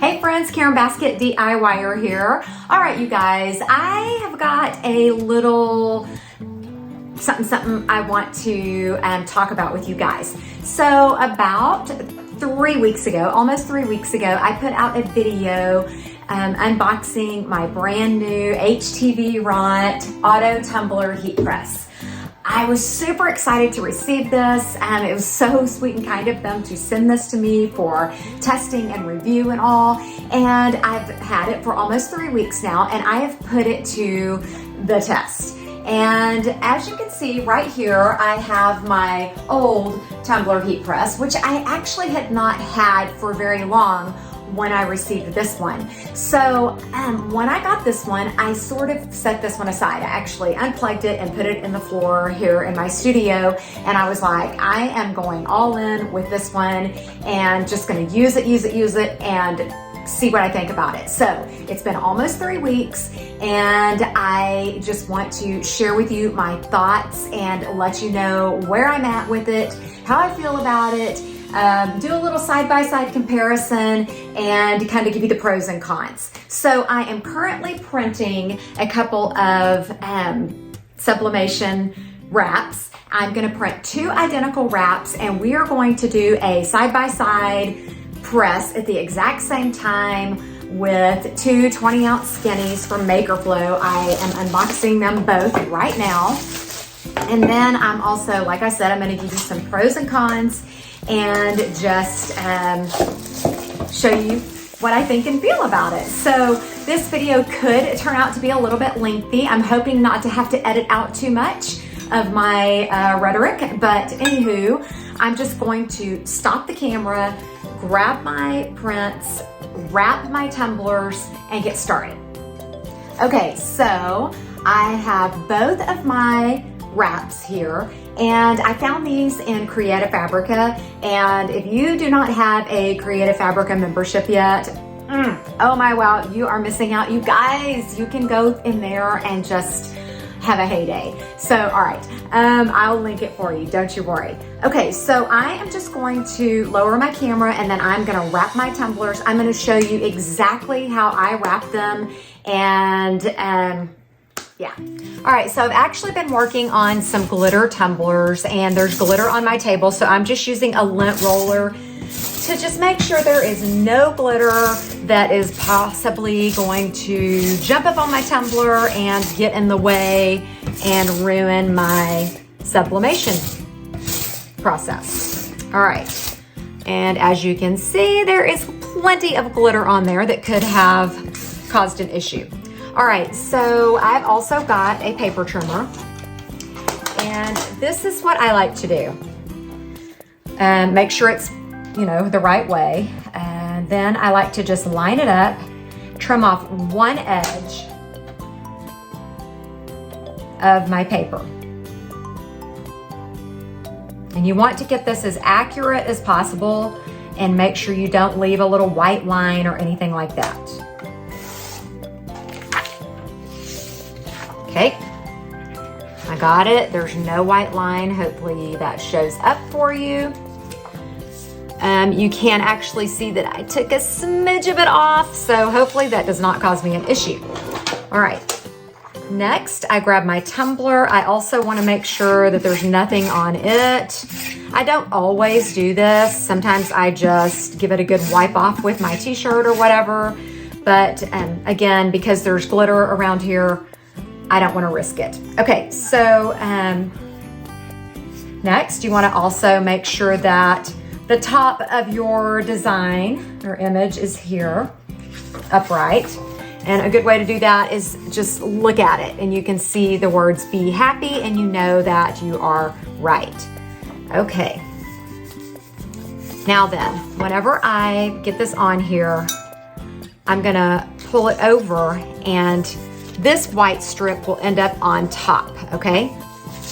Hey friends, Karen Baskett DIYer here. All right, you guys, I have got a little something I want to talk about with you guys. So about 3 weeks ago, almost 3 weeks ago, I put out a video unboxing my brand new HTVRont Auto Tumbler heat press. I was super excited to receive this, and it was so sweet and kind of them to send this to me for testing and review and all. And I've had it for almost 3 weeks now, and I have put it to the test. And as you can see right here, I have my old Tumbler heat press, which I actually had not had for very long when I received this one. So when I got this one, I sort of set this one aside. I actually unplugged it and put it in the floor here in my studio. And I was like, I am going all in with this one and just gonna use it, and see what I think about it. So it's been almost 3 weeks, and I just want to share with you my thoughts and let you know where I'm at with it, how I feel about it, do a little side-by-side comparison, and kind of give you the pros and cons. So I am currently printing a couple of sublimation wraps. I'm going to print 2 identical wraps, and we are going to do a side-by-side press at the exact same time with 2 20-ounce skinnies from Makerflo. I am unboxing them both right now. And then I'm also, like I said, I'm going to give you some pros and cons and just show you what I think and feel about it. So this video could turn out to be a little bit lengthy. I'm hoping not to have to edit out too much of my rhetoric, but anywho, I'm just going to stop the camera, grab my prints, wrap my tumblers, and get started. Okay, so I have both of my wraps here, and I found these in Creative Fabrica. And if you do not have a Creative Fabrica membership yet, oh my wow, you are missing out. You guys, you can go in there and just have a heyday. So, all right, I'll link it for you, don't you worry. Okay, so I am just going to lower my camera, and then I'm gonna wrap my tumblers. I'm gonna show you exactly how I wrap them, and yeah. All right, so I've actually been working on some glitter tumblers, and there's glitter on my table, so I'm just using a lint roller to just make sure there is no glitter that is possibly going to jump up on my tumbler and get in the way and ruin my sublimation process. All right, and as you can see, there is plenty of glitter on there that could have caused an issue. All right, so I've also got a paper trimmer, and this is what I like to do. Make sure it's, you know, the right way, and then I like to just line it up, trim off one edge of my paper. And you want to get this as accurate as possible, and make sure you don't leave a little white line or anything like that. Okay, I got it. There's no white line. Hopefully that shows up for you. You can actually see that I took a smidge of it off, so hopefully that does not cause me an issue. All right, next I grab my tumbler. I also want to make sure that there's nothing on it. I don't always do this. Sometimes I just give it a good wipe off with my t-shirt or whatever, but again, because there's glitter around here, I don't want to risk it. Okay, so next you want to also make sure that the top of your design or image is here, upright. And a good way to do that is just look at it, and you can see the words "be happy," and you know that you are right. Okay. Now then, whenever I get this on here, I'm gonna pull it over, and this white strip will end up on top, okay?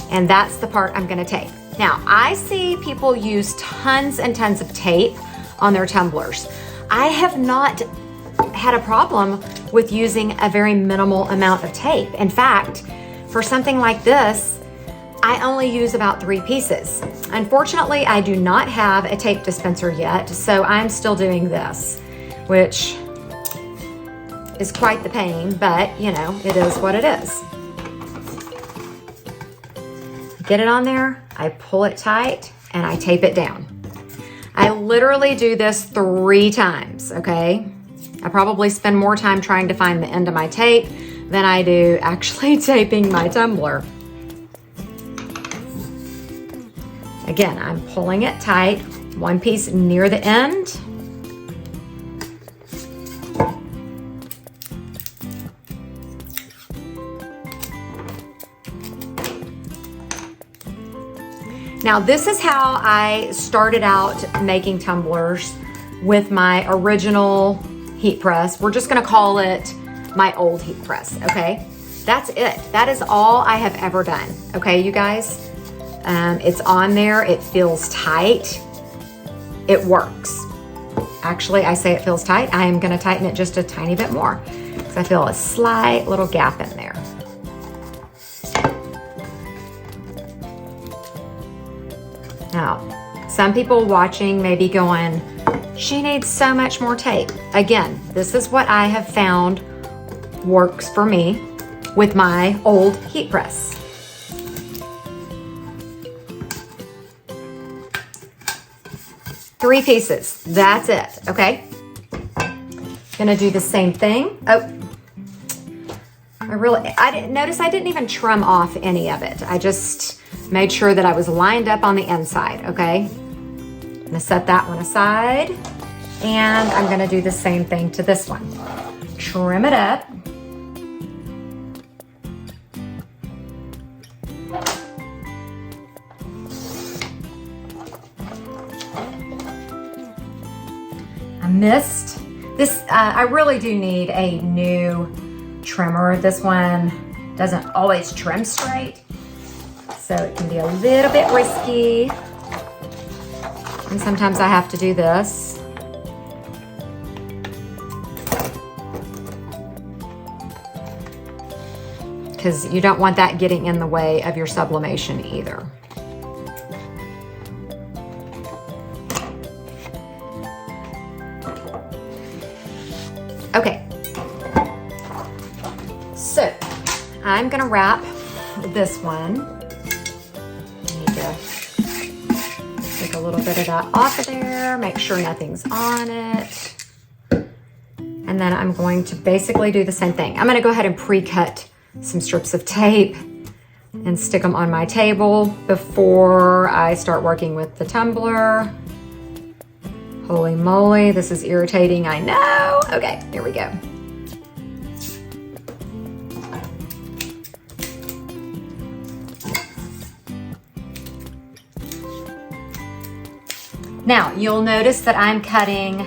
And that's the part I'm gonna take. Now, I see people use tons and tons of tape on their tumblers. I have not had a problem with using a very minimal amount of tape. In fact, for something like this, I only use about 3 pieces. Unfortunately, I do not have a tape dispenser yet, so I'm still doing this, which is quite the pain, but you know, it is what it is. Get it on there, I pull it tight, and I tape it down. I literally do this 3 times, okay? I probably spend more time trying to find the end of my tape than I do actually taping my tumbler. Again, I'm pulling it tight, one piece near the end. Now this is how I started out making tumblers with my original heat press. We're just gonna call it my old heat press, okay? That's it. That is all I have ever done, okay, you guys? It's on there, it feels tight, it works. Actually, I say it feels tight. I am gonna tighten it just a tiny bit more because I feel a slight little gap in there. Now, some people watching may be going, she needs so much more tape. Again, this is what I have found works for me with my old heat press. Three pieces, that's it, okay? Gonna do the same thing. Oh, I didn't notice I didn't even trim off any of it. I just made sure that I was lined up on the inside, okay? I'm gonna set that one aside, and I'm gonna do the same thing to this one. Trim it up. I missed this. I really do need a new trimmer. This one doesn't always trim straight, so it can be a little bit risky. And sometimes I have to do this. Because you don't want that getting in the way of your sublimation either. Okay, so I'm gonna wrap this one. I need to take a little bit of that off of there, make sure nothing's on it. And then I'm going to basically do the same thing. I'm gonna go ahead and pre-cut some strips of tape and stick them on my table before I start working with the tumbler. Holy moly, this is irritating, I know. Okay, here we go. Now, you'll notice that I'm cutting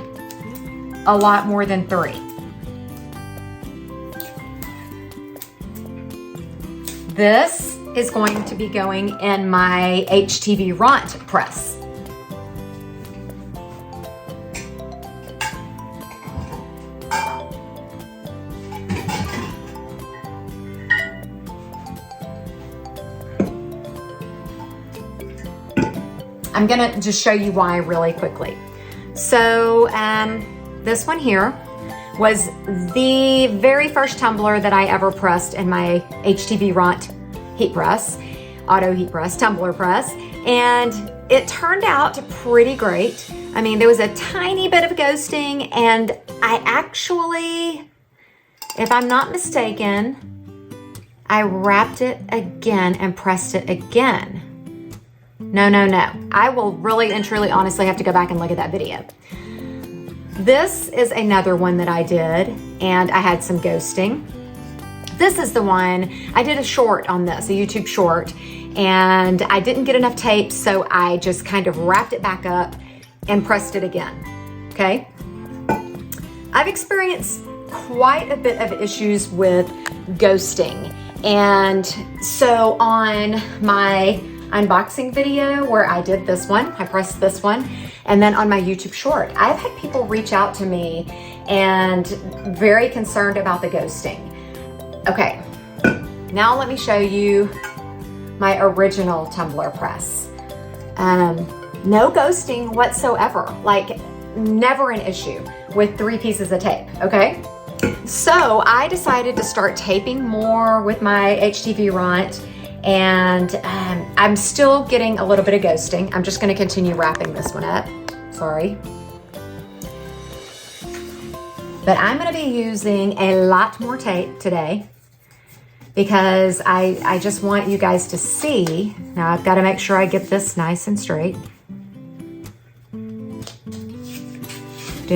a lot more than 3. This is going to be going in my HTVRont press. I'm gonna just show you why really quickly. So this one here was the very first tumbler that I ever pressed in my HTVRont heat press, auto heat press, tumbler press, and it turned out pretty great. I mean, there was a tiny bit of ghosting, and I actually, if I'm not mistaken, I wrapped it again and pressed it again. No. I will really and truly honestly have to go back and look at that video. This is another one that I did, and I had some ghosting. This is the one, I did a short on this, a YouTube short, and I didn't get enough tape, so I just kind of wrapped it back up and pressed it again, okay? I've experienced quite a bit of issues with ghosting, and so on my unboxing video where I did this one, I pressed this one, and then on my YouTube short, I've had people reach out to me and very concerned about the ghosting. Okay, now let me show you my original tumbler press. No ghosting whatsoever, like never an issue with 3 pieces of tape, okay? So I decided to start taping more with my HTVRont, and I'm still getting a little bit of ghosting. I'm just going to continue wrapping this one up. Sorry. But I'm going to be using a lot more tape today because I just want you guys to see. Now I've got to make sure I get this nice and straight. Do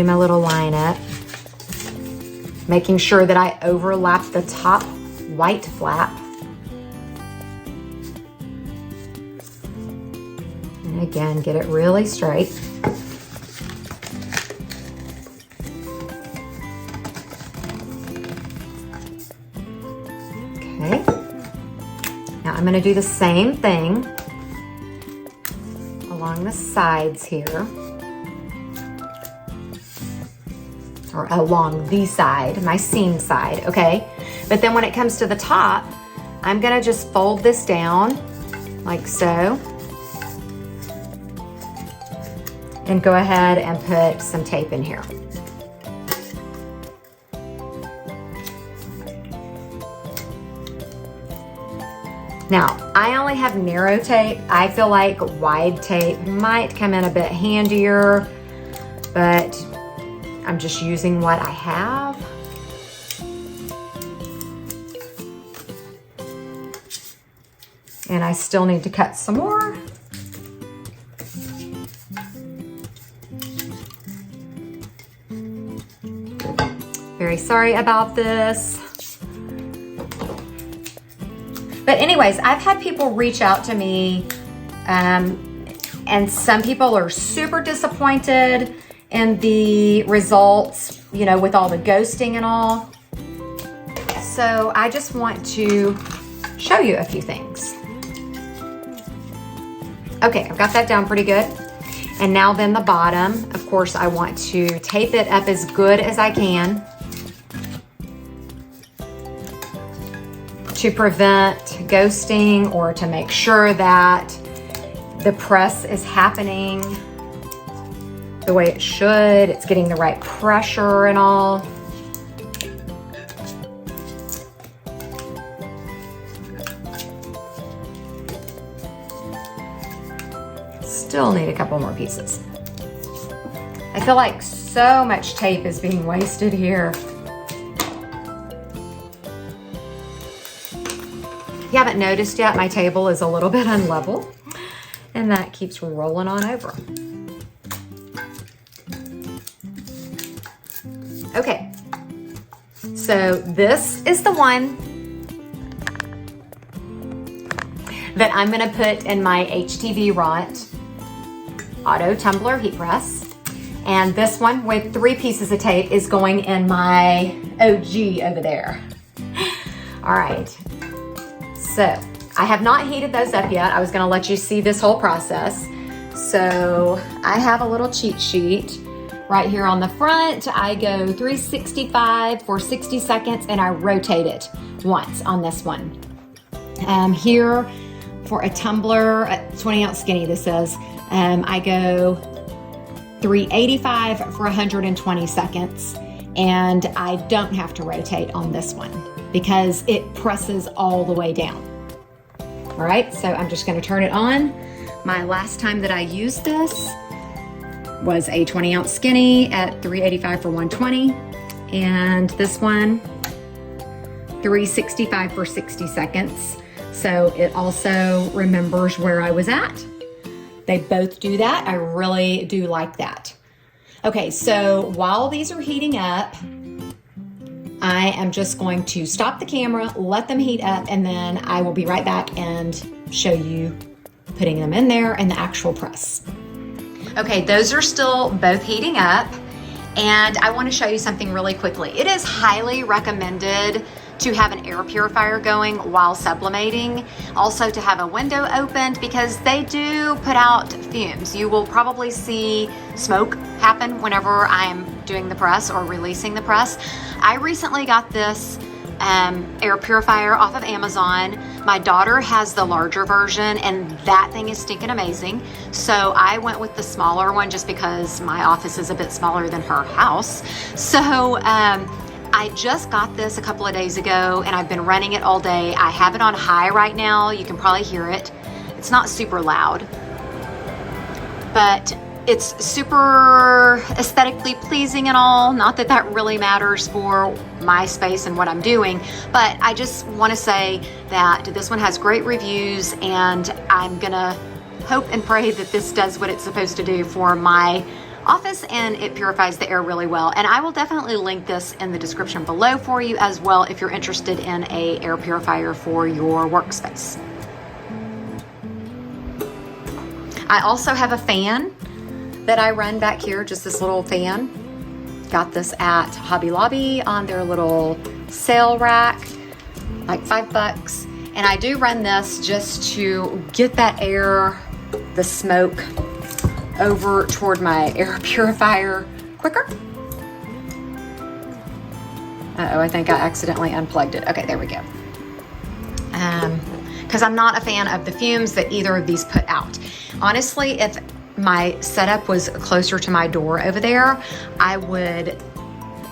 my little line up. Making sure that I overlap the top white flap. And again, get it really straight. Okay. Now I'm going to do the same thing along the sides here. Or along the side, my seam side, okay? But then when it comes to the top, I'm gonna just fold this down like so. And go ahead and put some tape in here. Now, I only have narrow tape. I feel like wide tape might come in a bit handier, but I'm just using what I have. And I still need to cut some more. Very sorry about this. But anyways, I've had people reach out to me, and some people are super disappointed in the results, you know, with all the ghosting and all. So I just want to show you a few things. Okay, I've got that down pretty good. And now then the bottom, of course, I want to tape it up as good as I can to prevent ghosting or to make sure that the press is happening the way it should. It's getting the right pressure and all. Still need a couple more pieces. I feel like so much tape is being wasted here. If you haven't noticed yet, my table is a little bit unlevel, and that keeps rolling on over. Okay, so this is the one that I'm gonna put in my HTVRont Auto Tumbler heat press. And this one with 3 pieces of tape is going in my OG over there. All right, so I have not heated those up yet. I was gonna let you see this whole process. So I have a little cheat sheet. Right here on the front, I go 365 for 60 seconds and I rotate it once on this one. Here for a tumbler, a 20-ounce skinny, this says, I go 385 for 120 seconds, and I don't have to rotate on this one because it presses all the way down. All right, so I'm just gonna turn it on. My last time that I used this was a 20-ounce skinny at 385 for 120, and this one 365 for 60 seconds. So it also remembers where I was at. They both do that. I really do like that. Okay, so while these are heating up, I am just going to stop the camera, let them heat up, and then I will be right back and show you putting them in there and the actual press. Okay, those are still both heating up, and I want to show you something really quickly. It is highly recommended to have an air purifier going while sublimating. Also to have a window opened because they do put out fumes. You will probably see smoke happen whenever I'm doing the press or releasing the press. I recently got this air purifier off of Amazon. My daughter has the larger version and that thing is stinking amazing. So I went with the smaller one just because my office is a bit smaller than her house. So I I just got this a couple of days ago and I've been running it all day. I have it on high right now. You can probably hear it. It's not super loud, but it's super aesthetically pleasing and all. Not that that really matters for my space and what I'm doing, but I just want to say that this one has great reviews, and I'm gonna hope and pray that this does what it's supposed to do for my office, and it purifies the air really well. And I will definitely link this in the description below for you as well if you're interested in a air purifier for your workspace. I also have a fan that I run back here, just this little fan. Got this at Hobby Lobby on their little sale rack, like $5. And I do run this just to get that air, the smoke, over toward my air purifier quicker. Uh-oh, I think I accidentally unplugged it. Okay, there we go. Because I'm not a fan of the fumes that either of these put out. Honestly, if my setup was closer to my door over there, I would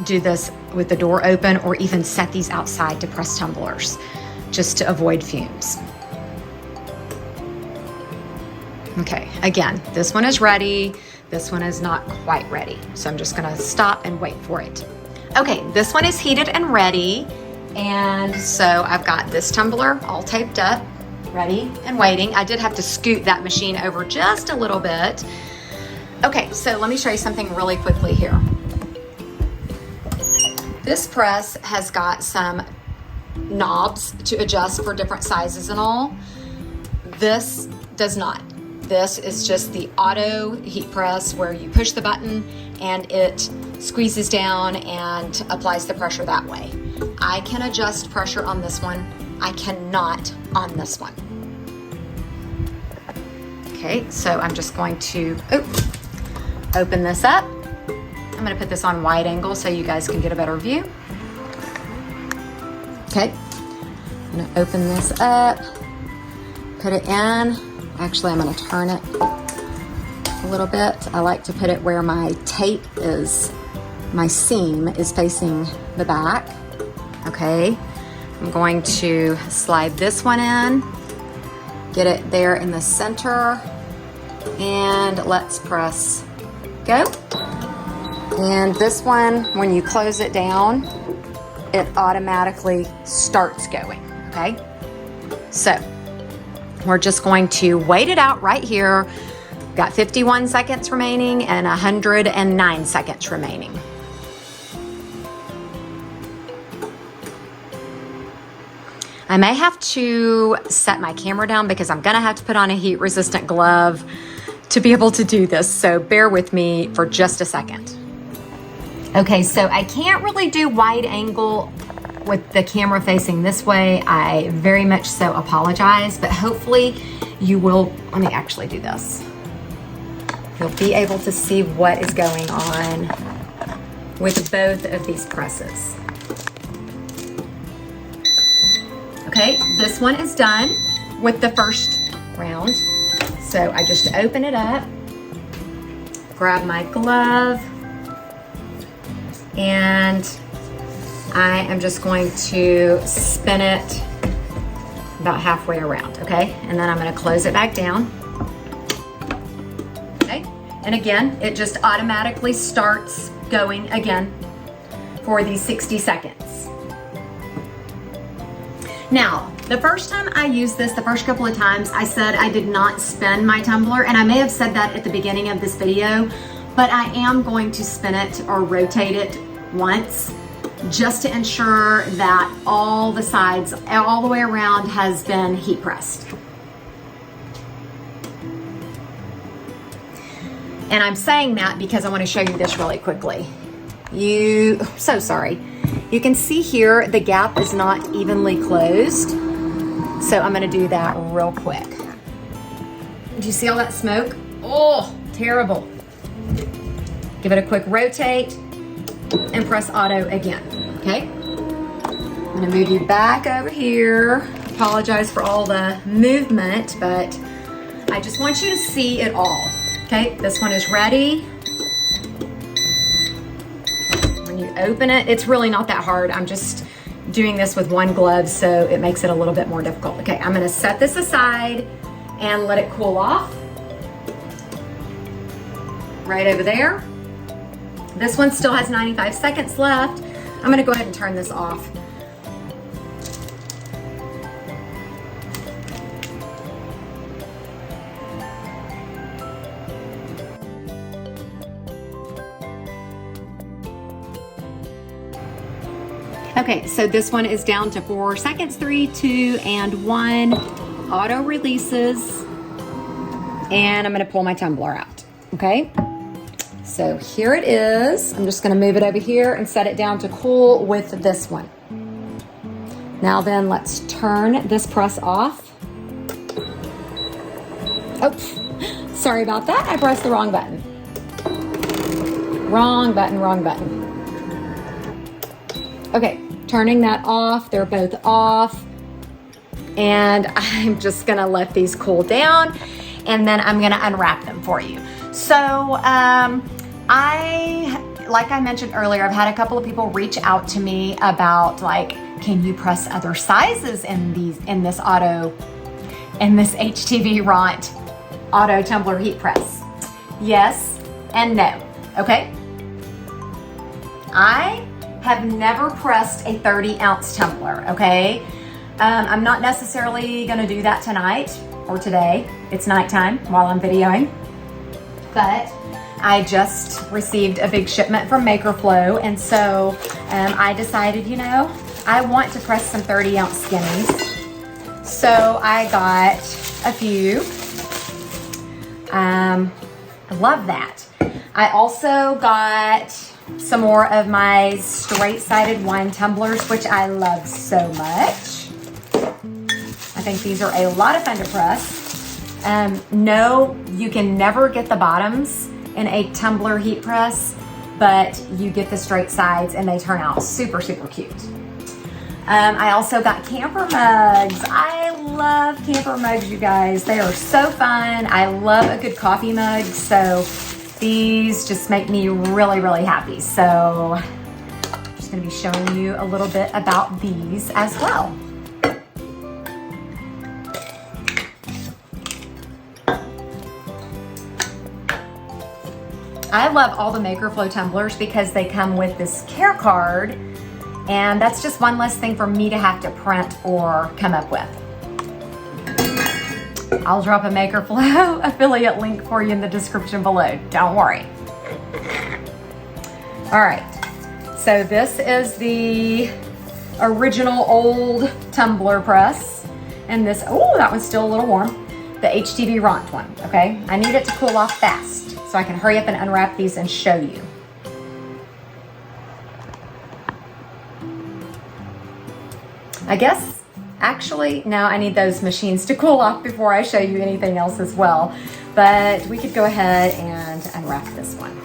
do this with the door open, or even set these outside to press tumblers just to avoid fumes. Okay, again, this one is ready. This one is not quite ready. So I'm just gonna stop and wait for it. Okay, this one is heated and ready. And so I've got this tumbler all taped up, ready and waiting. I did have to scoot that machine over just a little bit. Okay, so let me show you something really quickly here. This press has got some knobs to adjust for different sizes and all. This does not. This is just the auto heat press where you push the button and it squeezes down and applies the pressure that way. I can adjust pressure on this one. I cannot on this one. Okay, so I'm just going to open this up. I'm gonna put this on wide angle so you guys can get a better view. Okay, I'm gonna open this up, put it in. Actually, I'm gonna turn it a little bit. I like to put it where my tape is, my seam is facing the back. Okay, I'm going to slide this one in, get it there in the center, and let's press go. And this one, when you close it down, it automatically starts going, okay? So we're just going to wait it out right here. Got 51 seconds remaining and 109 seconds remaining. I may have to set my camera down because I'm gonna have to put on a heat resistant glove to be able to do this, so bear with me for just a second. Okay, so I can't really do wide angle with the camera facing this way. I very much so apologize, but hopefully you will, let me actually do this. You'll be able to see what is going on with both of these presses. Okay, this one is done with the first round. So I just open it up, grab my glove, and I am just going to spin it about halfway around, okay? And then I'm gonna close it back down. Okay, and again, it just automatically starts going again for these 60 seconds. Now, the first time I used this, the first couple of times, I said I did not spin my tumbler, and I may have said that at the beginning of this video, but I am going to spin it or rotate it once just to ensure that all the sides, all the way around, has been heat pressed. And I'm saying that because I want to show you this really quickly. So sorry. You can see here the gap is not evenly closed. So I'm gonna do that real quick. Do you see all that smoke? Oh, terrible. Give it a quick rotate and press auto again, okay? I'm gonna move you back over here. Apologize for all the movement, but I just want you to see it all. Okay, this one is ready. When you open it. It's really not that hard. I'm just doing this with one glove, so it makes it a little bit more difficult. Okay, I'm gonna set this aside and let it cool off. Right over there. This one still has 95 seconds left. I'm gonna go ahead and turn this off. Okay, so this one is down to 4 seconds, 3, 2, and 1. Auto releases. And I'm gonna pull my tumbler out, okay? So here it is. I'm just gonna move it over here and set it down to cool with this one. Now then, let's turn this press off. Oh, sorry about that. I pressed the wrong button. Wrong button, wrong button. Okay, turning that off. They're both off. And I'm just gonna let these cool down, and then I'm gonna unwrap them for you. So, like I mentioned earlier, I've had a couple of people reach out to me about, like, can you press other sizes in this HTVRont auto tumbler heat press? Yes and no, okay? I have never pressed a 30-ounce tumbler, okay? I'm not necessarily gonna do that tonight or today. It's nighttime while I'm videoing, but I just received a big shipment from Makerflo, and so I decided, you know, I want to press some 30-ounce skinnies. So I got a few. I love that. I also got some more of my straight-sided wine tumblers, which I love so much. I think these are a lot of fun to press. No, you can never get the bottoms in a tumbler heat press, but you get the straight sides and they turn out super, super cute. I also got camper mugs. I love camper mugs, you guys. They are so fun. I love a good coffee mug, so these just make me really, really happy. So I'm just gonna be showing you a little bit about these as well. I love all the Makerflo tumblers because they come with this care card, and that's just one less thing for me to have to print or come up with. I'll drop a Makerflo affiliate link for you in the description below. Don't worry. All right, so this is the original old tumbler press, and this, oh, that one's still a little warm. The HTVRont one, okay? I need it to cool off fast so I can hurry up and unwrap these and show you. I guess, actually, no, I need those machines to cool off before I show you anything else as well. But we could go ahead and unwrap this one.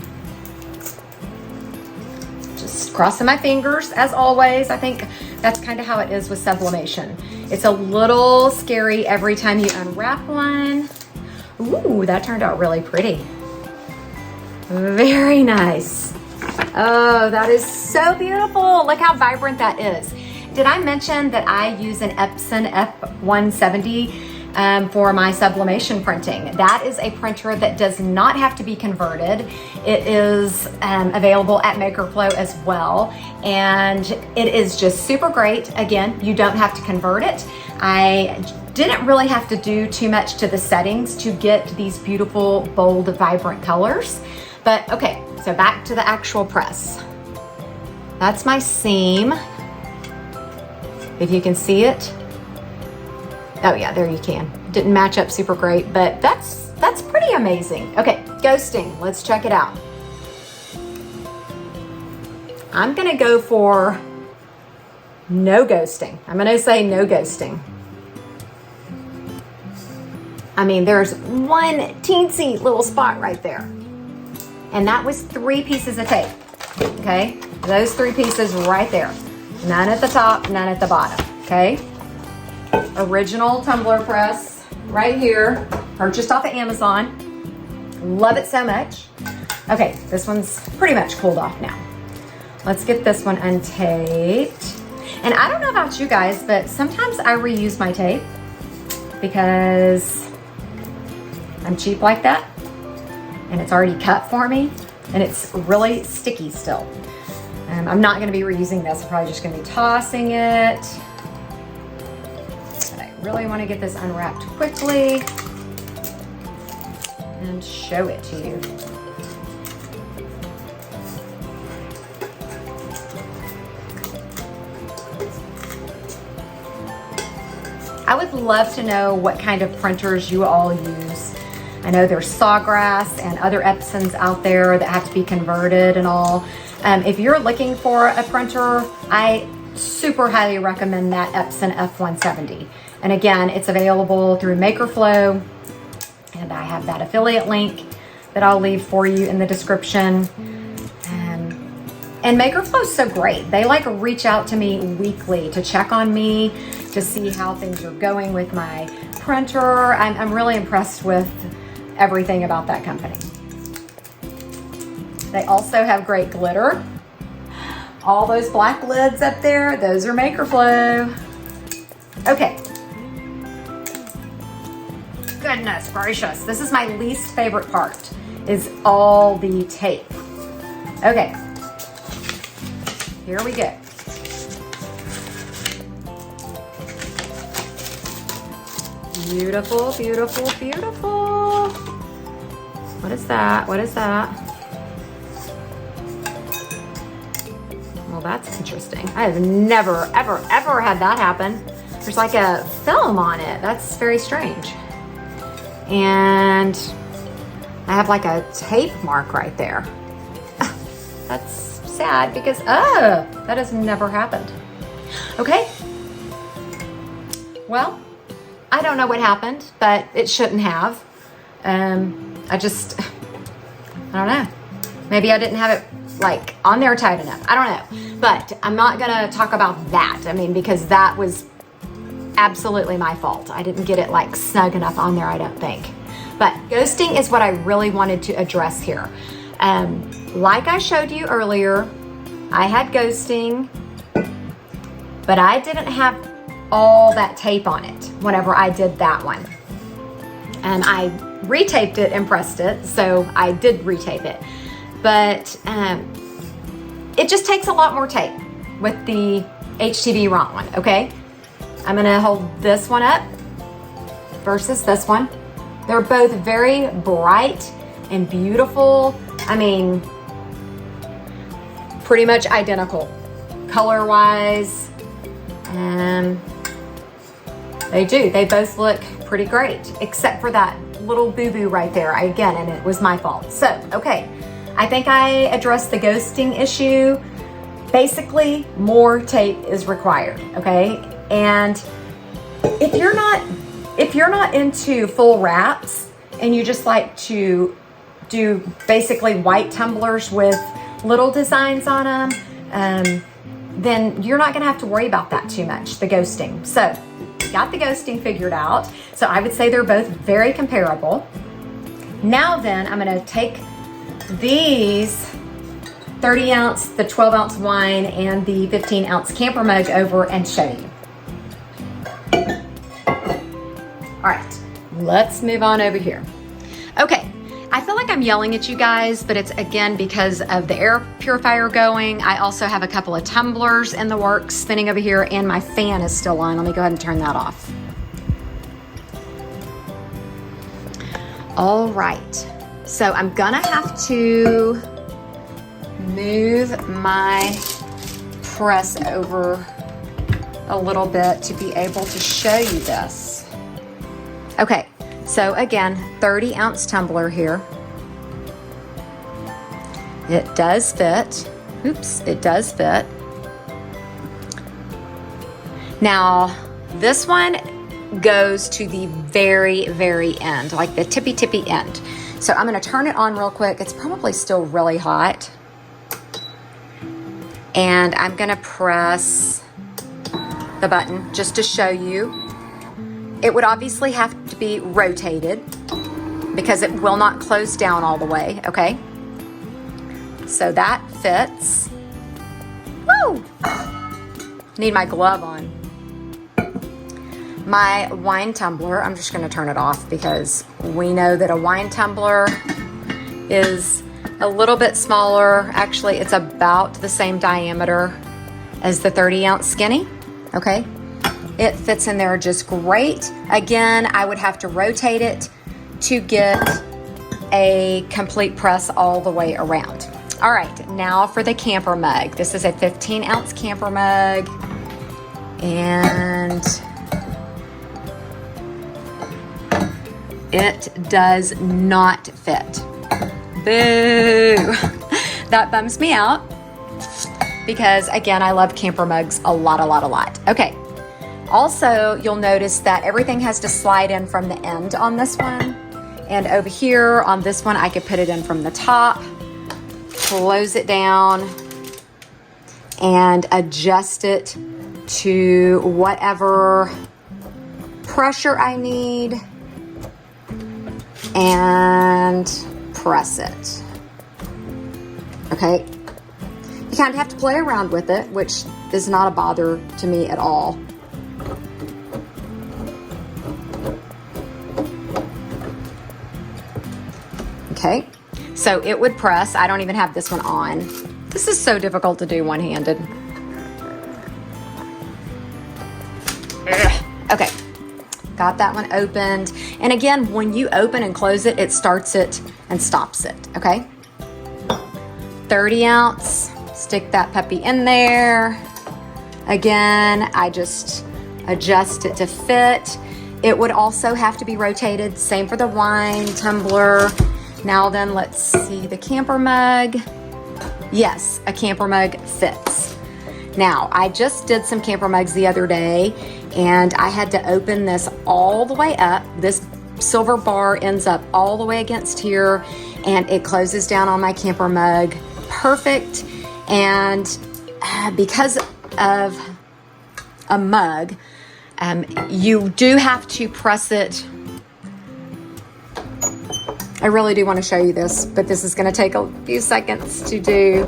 Just crossing my fingers, as always. I think that's kind of how it is with Sublimation. It's a little scary every time you unwrap one. Ooh, that turned out really pretty. Very nice. Oh, that is so beautiful. Look how vibrant that is. Did I mention that I use an Epson F170 for my sublimation printing? That is a printer that does not have to be converted. It is available at Makerflo as well, and it is just super great. Again, you don't have to convert it. I didn't really have to do too much to the settings to get these beautiful, bold, vibrant colors. But okay, so back to the actual press. That's my seam. If you can see it. Oh yeah, there you can. Didn't match up super great, but that's pretty amazing. Okay, ghosting, let's check it out. I'm gonna go for no ghosting. I'm gonna say no ghosting. I mean, there's one teensy little spot right there. And that was 3 pieces of tape, okay? Those 3 pieces right there. None at the top, none at the bottom, okay? Original tumbler press right here, purchased off of Amazon. Love it so much. Okay, this one's pretty much cooled off now. let's get this one untaped. And I don't know about you guys, but sometimes I reuse my tape because I'm cheap like that and it's already cut for me and it's really sticky still. I'm not gonna be reusing this. I'm probably just gonna be tossing it. But I really wanna get this unwrapped quickly and show it to you. I would love to know what kind of printers you all use. I know there's Sawgrass and other Epsons out there that have to be converted and all. If you're looking for a printer, I super highly recommend that Epson F170. And again, it's available through Makerflo, and I have that affiliate link that I'll leave for you in the description. And Makerflo is so great. They like reach out to me weekly to check on me, to see how things are going with my printer. I'm really impressed with everything about that company. They also have great glitter. All those black lids up there, those are Makerflo. Okay. Goodness gracious. This is my least favorite part, is all the tape. Okay. Here we go. Beautiful, beautiful, beautiful. What is that? What is that? Well, that's interesting. I have never, ever, ever had that happen. There's like a film on it. That's very strange. And I have like a tape mark right there. That's sad because, that has never happened. Okay. Well, I don't know what happened, but it shouldn't have. I don't know. Maybe I didn't have it like on there tight enough. I don't know, but I'm not gonna talk about that. I mean, because that was absolutely my fault. I didn't get it like snug enough on there, I don't think. But ghosting is what I really wanted to address here. Like I showed you earlier, I had ghosting, but I didn't have all that tape on it whenever I did that one. And I retaped it and pressed it, so I did retape it. But it just takes a lot more tape with the HTVRont one, okay? I'm gonna hold this one up versus this one. They're both very bright and beautiful. I mean, pretty much identical color-wise. They both look pretty great, except for that little boo-boo right there, again, and it was my fault. So, okay, I think I addressed the ghosting issue. Basically, more tape is required, okay? And if you're not into full wraps and you just like to do basically white tumblers with little designs on them, then you're not gonna have to worry about that too much, the ghosting. So, got the ghosting figured out. So I would say they're both very comparable. Now then, I'm gonna take these 30 ounce, the 12 ounce wine, and the 15 ounce camper mug over and show you. All right, let's move on over here. Okay, I feel like I'm yelling at you guys, but it's again because of the air purifier going. I also have a couple of tumblers in the works spinning over here, and my fan is still on. Let me go ahead and turn that off. All right, so I'm gonna have to move my press over a little bit to be able to show you this. Okay, so again, 30 ounce tumbler here. It does fit. Oops, it does fit. Now, this one goes to the very, very end, like the tippy end. So I'm gonna turn it on real quick. It's probably still really hot. And I'm gonna press the button just to show you. It would obviously have to be rotated because it will not close down all the way, okay? So that fits. Woo! Need my glove on. My wine tumbler, I'm just gonna turn it off because we know that a wine tumbler is a little bit smaller. Actually, it's about the same diameter as the 30-ounce skinny, okay? It fits in there just great. Again, I would have to rotate it to get a complete press all the way around. All right, now for the camper mug. This is a 15-ounce camper mug, and it does not fit. Boo! That bums me out because, again, I love camper mugs a lot. Okay, also, you'll notice that everything has to slide in from the end on this one. And over here on this one, I could put it in from the top, close it down, and adjust it to whatever pressure I need and press it. Okay, you kind of have to play around with it, which is not a bother to me at all. Okay, so it would press. I don't even have this one on. This is so difficult to do one-handed. Okay, got that one opened. And again, when you open and close it, it starts it and stops it, okay? 30 ounce, stick that puppy in there. Again, I just adjust it to fit. It would also have to be rotated. Same for the wine tumbler. Now then, let's see the camper mug. Yes, a camper mug fits. Now, I just did some camper mugs the other day, and I had to open this all the way up. This silver bar ends up all the way against here, and it closes down on my camper mug. Perfect. And because of a mug, you do have to press it. I really do want to show you this, but this is going to take a few seconds to do.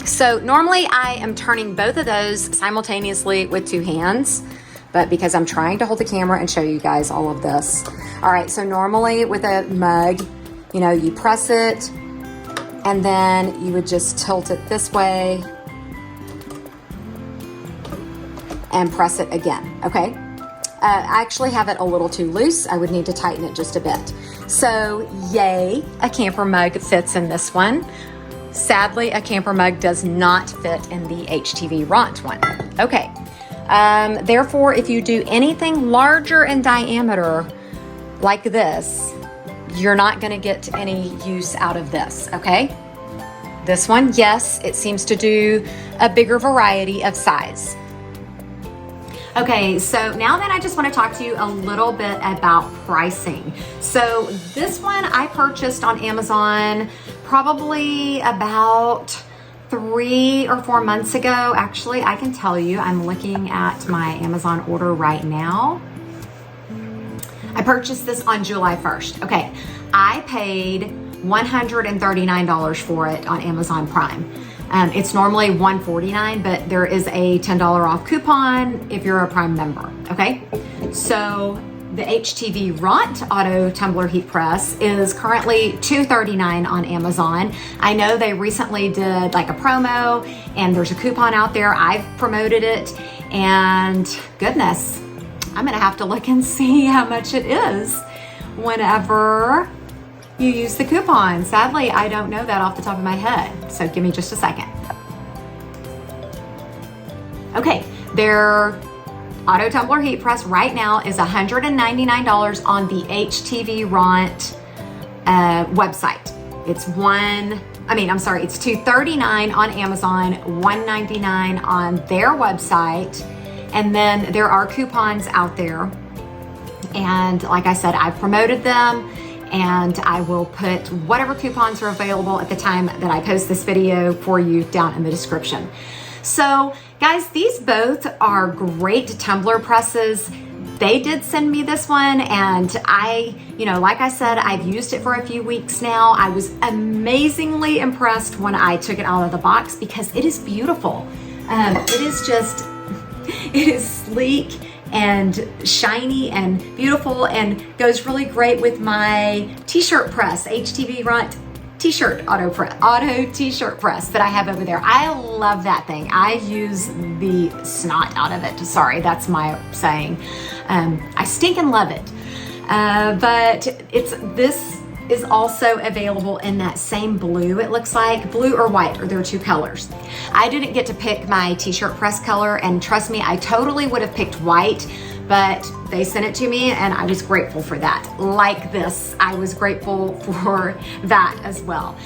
So normally I am turning both of those simultaneously with two hands, but because I'm trying to hold the camera and show you guys all of this. All right, so normally with a mug, you know, you press it and then you would just tilt it this way and press it again, okay? I actually have it a little too loose. I would need to tighten it just a bit. So yay, a camper mug fits in this one. Sadly, a camper mug does not fit in the HTVRont one. Okay, therefore, if you do anything larger in diameter like this, you're not gonna get any use out of this, okay? This one, yes, it seems to do a bigger variety of size. Okay, so now then I just want to talk to you a little bit about pricing. So this one I purchased on Amazon probably about 3 or 4 months ago. Actually, I can tell you, I'm looking at my Amazon order right now. I purchased this on July 1st. Okay, I paid $139 for it on Amazon Prime. It's normally $149, but there is a $10 off coupon if you're a Prime member, okay? So the HTVRont Auto Tumbler Heat Press is currently $239 on Amazon. I know they recently did like a promo and there's a coupon out there. I've promoted it and goodness, I'm gonna have to look and see how much it is whenever you use the coupon. Sadly, I don't know that off the top of my head, so give me just a second. Okay, their Auto Tumbler Heat Press right now is $199 on the HTVRont website. It's $239 on Amazon, $199 on their website, and then there are coupons out there. And like I said, I've promoted them, and I will put whatever coupons are available at the time that I post this video for you down in the description. So guys, these both are great tumbler presses. they did send me this one, and like I said, I've used it for a few weeks now. I was amazingly impressed when I took it out of the box because it is beautiful. It is sleek and shiny and beautiful and goes really great with my t-shirt press, HTVRont auto t-shirt press that I have over there. I love that thing. I use the snot out of it. Sorry, that's my saying. I stinking love it. But this is also available in that same blue, it looks like. Blue or white, or there are two colors. I didn't get to pick my t-shirt press color, and trust me, I totally would have picked white, but they sent it to me and I was grateful for that. Like this, I was grateful for that as well.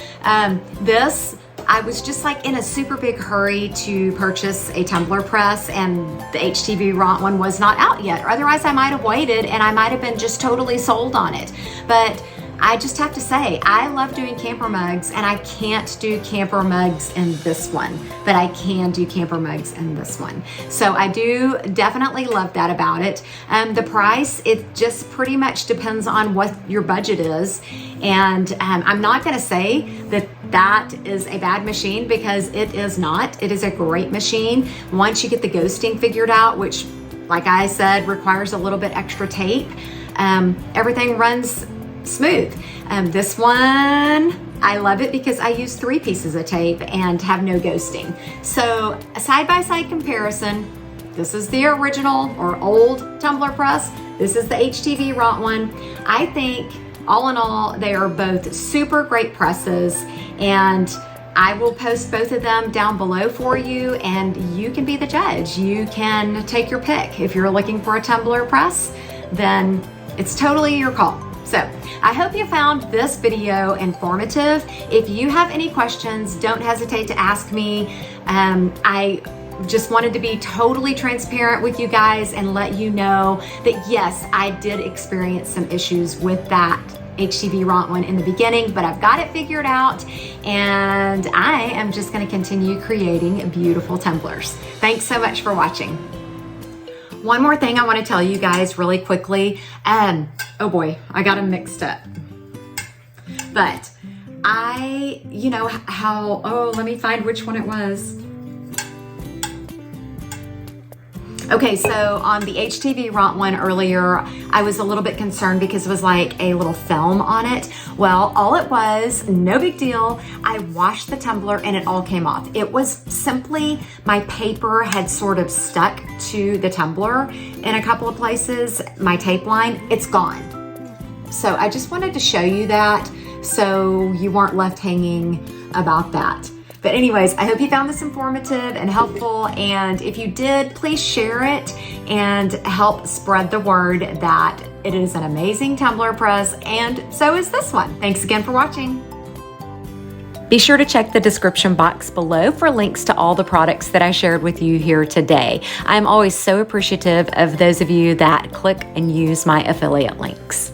I was just like in a super big hurry to purchase a tumbler press, and the HTVRont one was not out yet. Otherwise I might have waited and I might have been just totally sold on it. But I just have to say, I love doing camper mugs, and I can't do camper mugs in this one, but I can do camper mugs in this one. So I do definitely love that about it. The price, it just pretty much depends on what your budget is. And I'm not gonna say that that is a bad machine, because it is not. It is a great machine. Once you get the ghosting figured out, which, like I said, requires a little bit extra tape, everything runs smooth. This one, I love it because I use 3 pieces of tape and have no ghosting. So a side-by-side comparison, this is the original or old tumbler press. This is the HTVRont one. I think all in all, they are both super great presses, and I will post both of them down below for you, and you can be the judge. You can take your pick. If you're looking for a tumbler press, then it's totally your call. So I hope you found this video informative. If you have any questions, don't hesitate to ask me. I just wanted to be totally transparent with you guys and let you know that yes, I did experience some issues with that HTVRont one in the beginning, but I've got it figured out, and I am just going to continue creating beautiful tumblers. Thanks so much for watching. One more thing I want to tell you guys really quickly. Oh boy, I got them mixed up. But let me find which one it was. Okay, so on the HTVRont one earlier, I was a little bit concerned because it was like a little film on it. Well, all it was, no big deal. I washed the tumbler and it all came off. It was simply my paper had sort of stuck to the tumbler in a couple of places, my tape line, it's gone. So I just wanted to show you that so you weren't left hanging about that. But anyways, I hope you found this informative and helpful, and if you did, please share it and help spread the word that it is an amazing tumbler press, and so is this one. Thanks again for watching. Be sure to check the description box below for links to all the products that I shared with you here today. I'm always so appreciative of those of you that click and use my affiliate links.